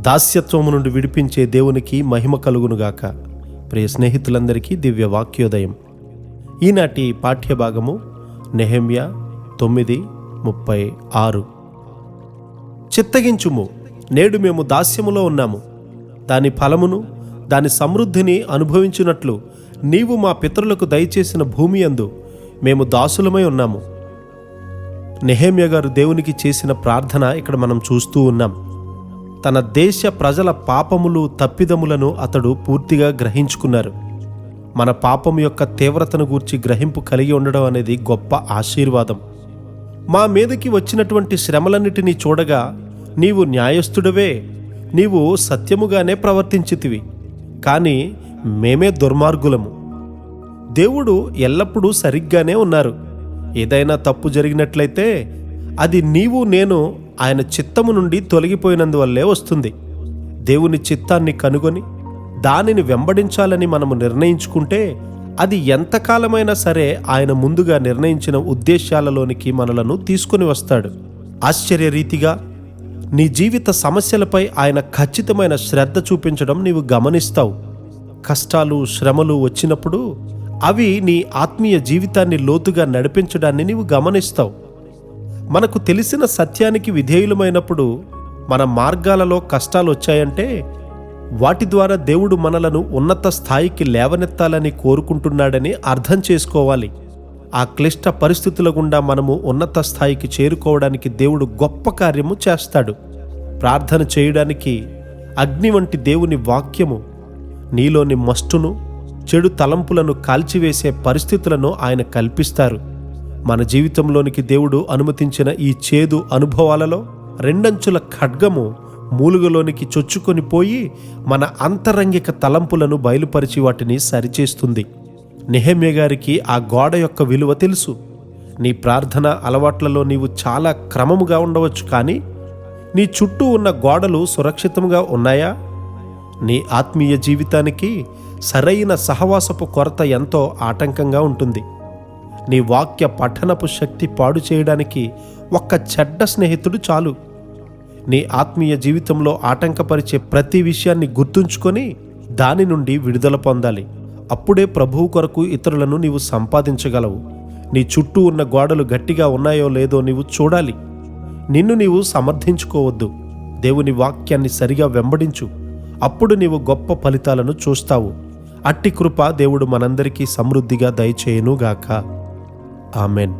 దాస్యత్వము నుండి విడిపించే దేవునికి మహిమ కలుగునుగాక. ప్రియ స్నేహితులందరికీ దివ్య వాక్యోదయం. ఈనాటి పాఠ్యభాగము నెహెమ్యా 9:36. చిత్తగించుము, నేడు మేము దాస్యములో ఉన్నాము. దాని ఫలమును దాని సమృద్ధిని అనుభవించున్నట్లు నీవు మా పితరులకు దయచేసిన భూమి యందు మేము దాసులమై ఉన్నాము. నెహెమ్యా గారు దేవునికి చేసిన ప్రార్థన ఇక్కడ మనం చూస్తూ ఉన్నాం. తన దేశ ప్రజల పాపములు తప్పిదములను అతడు పూర్తిగా గ్రహించుకున్నారు. మన పాపం యొక్క తీవ్రతను గూర్చి గ్రహింపు కలిగి ఉండడం అనేది గొప్ప ఆశీర్వాదం. మా మీదకి వచ్చినటువంటి శ్రమలన్నిటినీ చూడగా నీవు న్యాయస్థుడవే, నీవు సత్యముగానే ప్రవర్తించితివి, కానీ మేమే దుర్మార్గులము. దేవుడు ఎల్లప్పుడూ సరిగ్గానే ఉన్నారు. ఏదైనా తప్పు జరిగినట్లయితే అది నీవు నేను ఆయన చిత్తము నుండి తొలగిపోయినందువల్లే వస్తుంది. దేవుని చిత్తాన్ని కనుగొని దానిని వెంబడించాలని మనము నిర్ణయించుకుంటే అది ఎంతకాలమైనా సరే ఆయన ముందుగా నిర్ణయించిన ఉద్దేశాలలోనికి మనలను తీసుకొని వస్తాడు. ఆశ్చర్యరీతిగా నీ జీవిత సమస్యలపై ఆయన ఖచ్చితమైన శ్రద్ధ చూపించడం నీవు గమనిస్తావు. కష్టాలు శ్రమలు వచ్చినప్పుడు అవి నీ ఆత్మీయ జీవితాన్ని లోతుగా నడిపించడాన్ని నీవు గమనిస్తావు. మనకు తెలిసిన సత్యానికి విధేయులమైనప్పుడు మన మార్గాలలో కష్టాలు వచ్చాయంటే వాటి ద్వారా దేవుడు మనలను ఉన్నత స్థాయికి లేవనెత్తాలని కోరుకుంటున్నాడని అర్థం చేసుకోవాలి. ఆ క్లిష్ట పరిస్థితుల గుండా మనము ఉన్నత స్థాయికి చేరుకోవడానికి దేవుడు గొప్ప కార్యము చేస్తాడు. ప్రార్థన చేయడానికి అగ్ని వంటి దేవుని వాక్యము నీలోని మస్టును చెడు తలంపులను కాల్చివేసే పరిస్థితులను ఆయన కల్పిస్తారు. మన జీవితంలోనికి దేవుడు అనుమతించిన ఈ చేదు అనుభవాలలో రెండంచుల ఖడ్గము మూలుగలోనికి చొచ్చుకొని పోయి మన అంతరంగిక తలంపులను బయలుపరిచి వాటిని సరిచేస్తుంది. నెహెమ్యా గారికి ఆ గోడ యొక్క విలువ తెలుసు. నీ ప్రార్థన అలవాట్లలో నీవు చాలా క్రమముగా ఉండవచ్చు, కానీ నీ చుట్టూ ఉన్న గోడలు సురక్షితంగా ఉన్నాయా? నీ ఆత్మీయ జీవితానికి సరైన సహవాసపు కొరత ఎంతో ఆటంకంగా ఉంటుంది. నీ వాక్య పఠనపు శక్తి పాడు చేయడానికి ఒక్క చెడ్డ స్నేహితుడు చాలు. నీ ఆత్మీయ జీవితంలో ఆటంకపరిచే ప్రతి విషయాన్ని గుర్తుంచుకొని దాని నుండి విడుదల పొందాలి. అప్పుడే ప్రభువు కొరకు ఇతరులను నీవు సంపాదించగలవు. నీ చుట్టూ ఉన్న గోడలు గట్టిగా ఉన్నాయో లేదో నీవు చూడాలి. నిన్ను నీవు సమర్థించుకోవద్దు. దేవుని వాక్యాన్ని సరిగా వెంబడించు. అప్పుడు నీవు గొప్ప ఫలితాలను చూస్తావు. అట్టి కృప దేవుడు మనందరికీ సమృద్ధిగా దయచేయునుగాక. ఆమెన్.